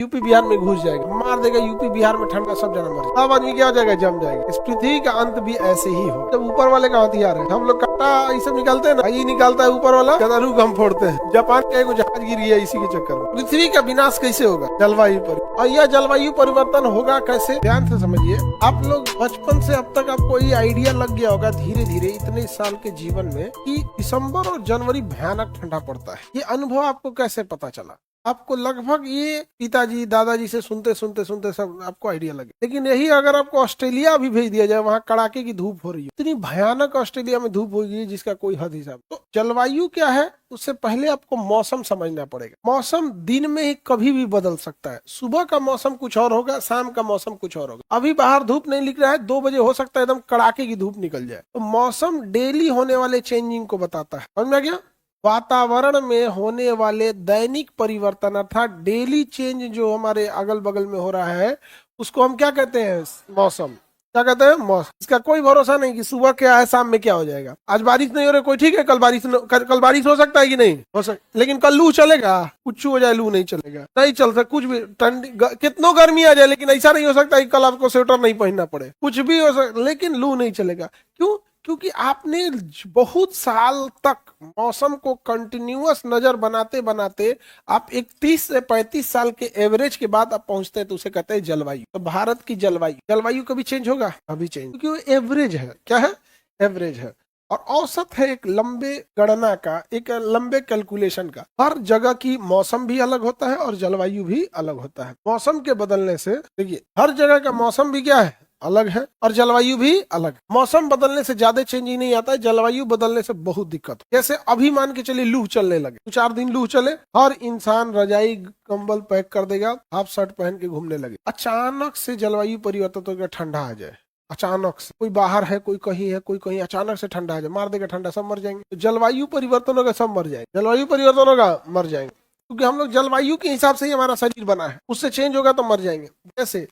UP Bihar में घुस जाएगा, मार देगा यूपी बिहार में, ठंडा सब जना मर जाएगा, सब आदमी क्या हो जाएगा, जम जाएगा। इस पृथ्वी का अंत भी ऐसे ही हो। जब ऊपर वाले का हथियार है, हम लोग कट्टा ये सब निकालते हैं ना, ये निकालता है ऊपर वाला, रुक हम फोड़ते हैं। जापान का एक जहाज गिर गया इसी के चक्कर में। पृथ्वी का विनाश कैसे होगा? जलवायु पर। और यह जलवायु परिवर्तन होगा कैसे? ध्यान से समझिए। आप लोग बचपन से अब तक आपको ये आइडिया लग गया होगा धीरे धीरे इतने साल के जीवन में कि दिसंबर और जनवरी भयानक ठंडा पड़ता है। ये अनुभव आपको कैसे पता चला? आपको लगभग ये पिताजी दादाजी से सुनते सब आपको आइडिया लगे। लेकिन यही अगर आपको ऑस्ट्रेलिया भी भेज दिया जाए, वहाँ कड़ाके की धूप हो रही है, इतनी भयानक ऑस्ट्रेलिया में धूप हो गई है जिसका कोई हद हिसाब। तो जलवायु क्या है, उससे पहले आपको मौसम समझना पड़ेगा। मौसम दिन में ही कभी भी बदल सकता है। सुबह का मौसम कुछ और होगा, शाम का मौसम कुछ और होगा। अभी बाहर धूप नहीं निकल रहा है, 2 बजे हो सकता है एकदम कड़ाके की धूप निकल जाए। तो मौसम डेली होने वाले चेंजिंग को बताता है। समझ में गया? वातावरण में होने वाले दैनिक परिवर्तन अर्थात डेली चेंज जो हमारे अगल बगल में हो रहा है, उसको हम क्या कहते हैं? मौसम। क्या कहते हैं? मौसम। इसका कोई भरोसा नहीं कि सुबह क्या है शाम में क्या हो जाएगा। आज बारिश नहीं हो रही, कोई ठीक है, कल बारिश हो सकता है कि नहीं हो सकता, लेकिन कल लू चलेगा, कुछ हो जाए लू नहीं चलेगा, नहीं चल सकता कुछ भी। ठंडी कितनों गर्मी आ जाए, लेकिन ऐसा नहीं हो सकता कि कल आपको स्वेटर नहीं पहनना पड़े। कुछ भी हो सकता, लेकिन लू नहीं चलेगा। क्यों? क्योंकि आपने बहुत साल तक मौसम को कंटिन्यूअस नजर बनाते बनाते आप 31 से 35 साल के एवरेज के बाद आप पहुंचते हैं, तो उसे कहते हैं जलवायु। तो भारत की जलवायु कभी चेंज होगा? अभी चेंज, क्योंकि वो एवरेज है। क्या है? एवरेज है। और औसत है एक लंबे गणना का, एक लंबे कैलकुलेशन का। हर जगह की मौसम भी अलग होता है और जलवायु भी अलग होता है। मौसम के बदलने से, देखिए, हर जगह का मौसम भी क्या है? अलग है, और जलवायु भी अलग। मौसम बदलने से ज्यादा चेंज ही नहीं आता है, जलवायु बदलने से बहुत दिक्कत। जैसे अभी मान के चलिए लू चलने लगे, 2-4 दिन लू चले, हर इंसान रजाई कंबल पैक कर देगा, हाफ शर्ट पहन के घूमने लगे। अचानक से जलवायु परिवर्तन होकर ठंडा आ जाए, अचानक से, कोई बाहर है, कोई कहीं है, कोई कहीं, अचानक से ठंडा आ जाए, मार देगा ठंडा, सब मर जाएंगे। तो जलवायु परिवर्तन होगा, सब मर जाएंगे। जलवायु परिवर्तन होगा, मर जाएंगे, क्योंकि हम लोग जलवायु के हिसाब से ही हमारा शरीर बना है। उससे चेंज होगा तो मर जाएंगे। जैसे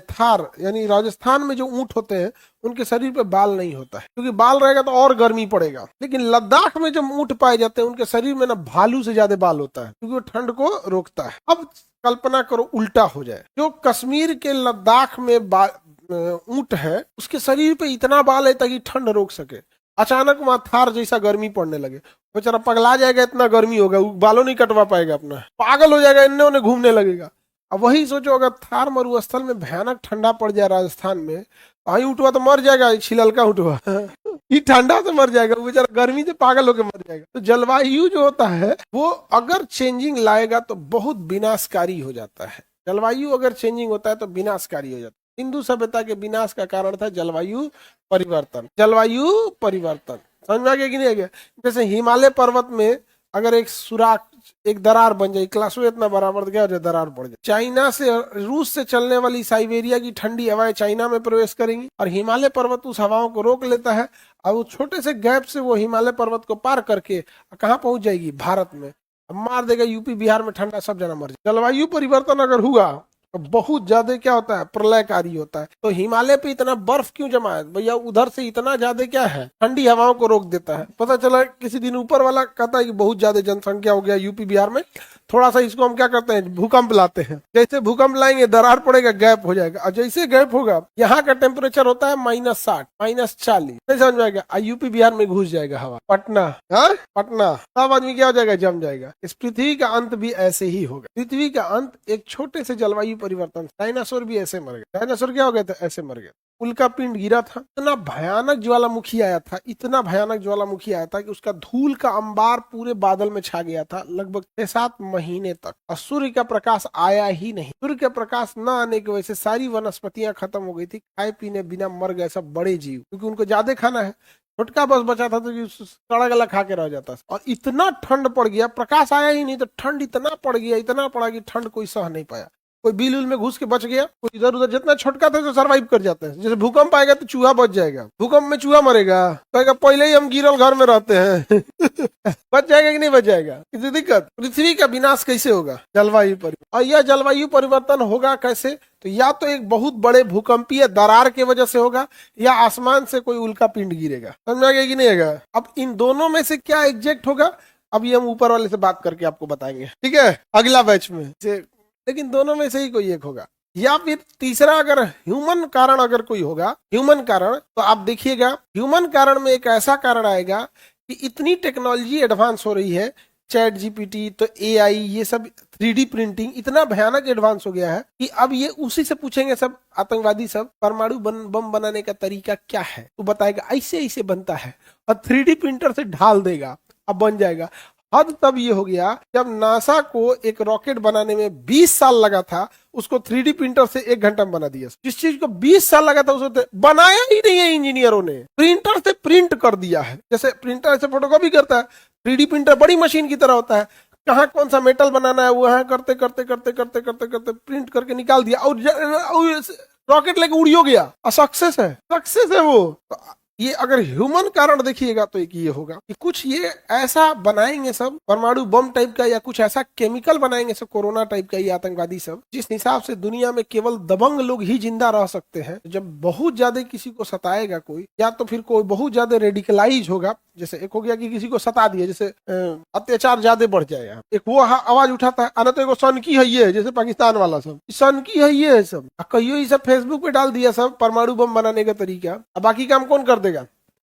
थार यानी राजस्थान में जो ऊंट होते हैं, उनके शरीर पे बाल नहीं होता है, क्योंकि बाल रहेगा तो और गर्मी पड़ेगा। लेकिन लद्दाख में जब ऊंट पाए जाते हैं, उनके शरीर में ना भालू से ज्यादा बाल होता है, क्योंकि वो ठंड को रोकता है। अब कल्पना करो उल्टा हो जाए, जो कश्मीर के लद्दाख में ऊंट है, उसके शरीर पे इतना बाल है ताकि ठंड रोक सके। अचानक वहां थार जैसा गर्मी पड़ने लगे, बेचारा पगला जाएगा, इतना गर्मी होगा, बालों नहीं कटवा पाएगा अपना, पागल हो जाएगा, इन्हें उन्हें घूमने लगेगा। अब वही सोचो, अगर थार मरुस्थल में भयानक ठंडा पड़ जाए राजस्थान में, वही उठवा तो मर जाएगा, छिललका उठवा ये ठंडा से मर जाएगा, वो बेचारा गर्मी से पागल होकर मर जाएगा। तो जलवायु जो होता है वो अगर चेंजिंग लाएगा तो बहुत विनाशकारी हो जाता है। जलवायु अगर चेंजिंग होता है तो विनाशकारी हो जाता है। हिंदू सभ्यता के विनाश का कारण था जलवायु परिवर्तन। जलवायु परिवर्तन समझ में आ गया कि नहीं आ गया? जैसे हिमालय पर्वत में अगर एक सुराख, एक दरार बन जाए, क्लासो इतना बराबर गया, दरार पड़ जाए। चाइना से, रूस से चलने वाली साइबेरिया की ठंडी हवाएं चाइना में प्रवेश करेंगी, और हिमालय पर्वत उस हवाओं को रोक लेता है, और वो छोटे से गैप से वो हिमालय पर्वत को पार करके कहाँ पहुंच जाएगी? भारत में। मार देगा यूपी बिहार में, ठंडा सब जना मर जाए। जलवायु परिवर्तन अगर हुआ तो बहुत ज्यादा क्या होता है? प्रलयकारी होता है। तो हिमालय पे इतना बर्फ क्यों जमा है भैया? उधर से इतना ज्यादा क्या है? ठंडी हवाओं को रोक देता है। पता चला किसी दिन ऊपर वाला कहता है कि बहुत ज्यादा जनसंख्या हो गया यूपी बिहार में, थोड़ा सा इसको हम क्या करते हैं? भूकंप लाते हैं। जैसे भूकंप लाएंगे, दरार पड़ेगा, गैप हो जाएगा, और जैसे गैप होगा, यहाँ का टेम्परेचर होता है -60, -40, नहीं समझ में आएगा? यूपी बिहार में घुस जाएगा हवा, पटना, पटना, सब आदमी क्या हो जाएगा? जम जाएगा। इस पृथ्वी का अंत भी ऐसे ही होगा। पृथ्वी का अंत एक छोटे से जलवायु परिवर्तन। डायनासोर भी ऐसे मर गए। डायनासोर क्या हो गए थे? ऐसे मर गए। उल्का पिंड गिरा था, इतना भयानक ज्वालामुखी आया था, इतना भयानक ज्वालामुखी आया था कि उसका धूल का अंबार पूरे बादल में छा गया था लगभग 6-7 महीने तक, और सूर्य का प्रकाश आया ही नहीं। सूर्य का प्रकाश न आने की वजह से सारी वनस्पतियां खत्म हो गई थी, खाए पीने बिना मर गए सब बड़े जीव, क्योंकि उनको ज्यादा खाना है। छोटका बस बचा था तो सड़ा गला खा के रह जाता। और इतना ठंड पड़ गया, प्रकाश आया ही नहीं तो ठंड इतना पड़ गया, इतना पड़ा कि ठंड कोई सह नहीं पाया। कोई बिल उल में घुस के बच गया, कोई इधर उधर, जितना छोटका था तो सर्वाइव कर जाते हैं। जैसे भूकंप आएगा तो चूहा बच जाएगा, भूकंप में चूहा मरेगा, कहेगा पहले ही हम गिरल घर में रहते हैं बच जाएगा कि नहीं बच जाएगा? किसी दिक्कत? पृथ्वी का विनाश कैसे होगा? जलवायु परिवर्तन। और यह जलवायु परिवर्तन होगा कैसे? तो या तो एक बहुत बड़े भूकंपीय दरार की वजह से होगा, या आसमान से कोई उल्का पिंड गिरेगा। समझ में आ गया कि नहीं आएगा? अब इन दोनों में से क्या एग्जैक्ट होगा? अब ये हम ऊपर वाले से बात करके आपको बताएंगे, ठीक है, अगला बैच में लेकिन दोनों में से ही कोई एक होगा। या फिर तीसरा, अगर ह्यूमन कारण अगर कोई होगा, ह्यूमन कारण, तो आप देखिएगा ह्यूमन कारण में एक ऐसा कारण आएगा कि इतनी टेक्नोलॉजी एडवांस हो रही है, चैट जीपीटी, तो एआई, ये सब 3D प्रिंटिंग इतना भयानक एडवांस हो गया है कि अब ये उसी से पूछेंगे सब आतंकवादी सब, परमाणु बम बनाने का तरीका क्या है, तो बताएगा ऐसे ऐसे बनता है और 3D प्रिंटर से ढाल देगा, अब बन जाएगा। हद तब ये हो गया जब नासा को एक रॉकेट बनाने में 20 साल लगा था, उसको 3D प्रिंटर से 1 घंटा में बना दिया। जिस चीज को 20 साल लगा था उसको बनाया ही नहीं है इंजीनियरों ने, प्रिंटर से प्रिंट कर दिया है। जैसे प्रिंटर से फोटोकॉपी करता है, 3D प्रिंटर बड़ी मशीन की तरह होता है, कहाँ कौन सा मेटल बनाना है वो है, करते करते करते करते करते करते प्रिंट करके निकाल दिया और रॉकेट लेके उड़ियो गया, सक्सेस है, सक्सेस है वो। ये अगर ह्यूमन कारण देखिएगा तो एक ये होगा कि कुछ ये ऐसा बनाएंगे सब, परमाणु बम टाइप का या कुछ ऐसा केमिकल बनाएंगे सब, कोरोना टाइप का, ये आतंकवादी सब, जिस हिसाब से दुनिया में केवल दबंग लोग ही जिंदा रह सकते हैं। जब बहुत ज्यादा किसी को सताएगा कोई, या तो फिर कोई बहुत ज्यादा रेडिकलाइज होगा, जैसे एक हो गया कि किसी को सता दिया, जैसे अत्याचार ज्यादा बढ़ जाए, एक वो आवाज उठाता है, अना तो एगो सनकी है ये, जैसे पाकिस्तान वाला सब सनकी है ये सब, कहियो ये सब फेसबुक पे डाल दिया सब परमाणु बम बनाने का तरीका, अब बाकी काम कौन कर देगा?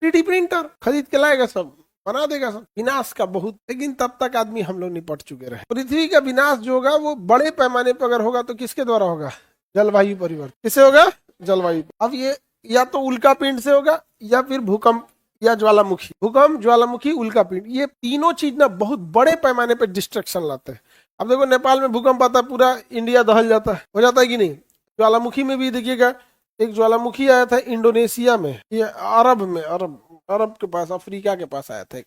3D प्रिंटर खरीद के लाएगा, सब बना देगा सब। विनाश का बहुत, लेकिन तब तक आदमी हम लोग निपट चुके रहे। पृथ्वी का विनाश जो होगा वो बड़े पैमाने पर अगर होगा तो किसके द्वारा होगा? जलवायु परिवर्तन। किससे होगा? जलवायु। अब ये या तो उल्का पिंड से होगा या फिर भूकंप या ज्वालामुखी। भूकंप, ज्वालामुखी, उल्का पिंड, ये तीनों चीज ना बहुत बड़े पैमाने पर डिस्ट्रक्शन लाते हैं। अब देखो नेपाल में भूकंप आता है, पूरा इंडिया दहल जाता है, हो जाता है कि नहीं? ज्वालामुखी में भी देखिएगा, एक ज्वालामुखी आया था इंडोनेशिया में, ये अरब के पास, अफ्रीका के पास आया था।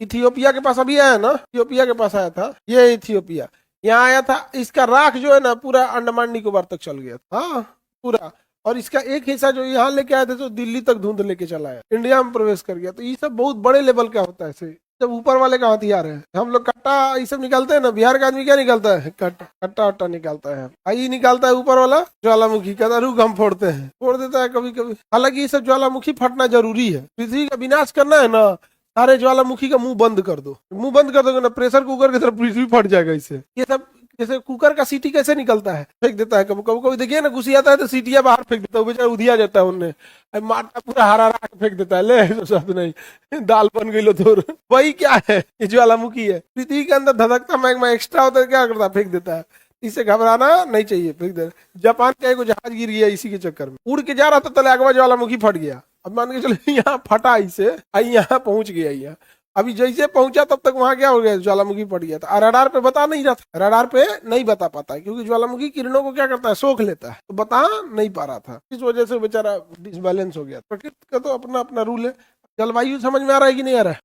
इथियोपिया के पास अभी आया ना, इथियोपिया के पास आया था, ये इथियोपिया यहाँ आया था। इसका राख जो है ना पूरा अंडमान निकोबार तक चल गया था, हाँ पूरा, और इसका एक हिस्सा जो यहाँ लेके आए थे तो दिल्ली तक धुंध लेके चला है, इंडिया में प्रवेश कर गया। तो ये सब बहुत बड़े लेवल का होता है, ऐसे जब ऊपर वाले का हथियार है। हम लोग कट्टा ये सब निकालते हैं ना, बिहार का आदमी क्या निकालता है? कट्टा वट्टा निकालता है, आई निकालता है ऊपर वाला ज्वालामुखी, कहता रुक हम फोड़ते हैं, फोड़ देता है कभी कभी। हालांकि ये सब ज्वालामुखी फटना जरूरी है, पृथ्वी का विनाश करना है ना, सारे ज्वालामुखी का मुंह बंद कर दो, मुंह बंद कर दोगे ना, प्रेशर कुकर की तरफ पृथ्वी फट जाएगा इससे। ये सब जैसे कुकर का सीटी कैसे निकलता है, फेंक देता है कभी कभी, देखिए ना घुसी आता है तो सीटियां बाहर फेंक देता है, बेचारा उधिया जाता है, उनने मारता पूरा हरा हरा फेंक देता है, ले सब नहीं दाल बन गई लो तो। वही क्या है, ये ज्वालामुखी है। पृथ्वी के अंदर धधकता मैग्मा एक्स्ट्रा होता है, क्या करता है? फेंक देता है। इससे घबराना नहीं चाहिए, फेंक दे। जापान का एक जहाज गिर गया इसी के चक्कर में, उड़ के जा रहा था, तले अगवा ज्वालामुखी फट गया। अब मान के चलो यहाँ फटा, इसे यहाँ पहुंच गया, यहाँ अभी जैसे पहुंचा तब तक वहां क्या हो गया? ज्वालामुखी पड़ गया था। रडार पे बता नहीं रहा था, रडार पे नहीं बता पाता है, क्योंकि ज्वालामुखी किरणों को क्या करता है? सोख लेता है, तो बता नहीं पा रहा था, इस वजह से बेचारा डिसबैलेंस हो गया। प्रकृति का तो अपना अपना रूल है। जलवायु समझ में आ रहा है कि नहीं आ रहा है?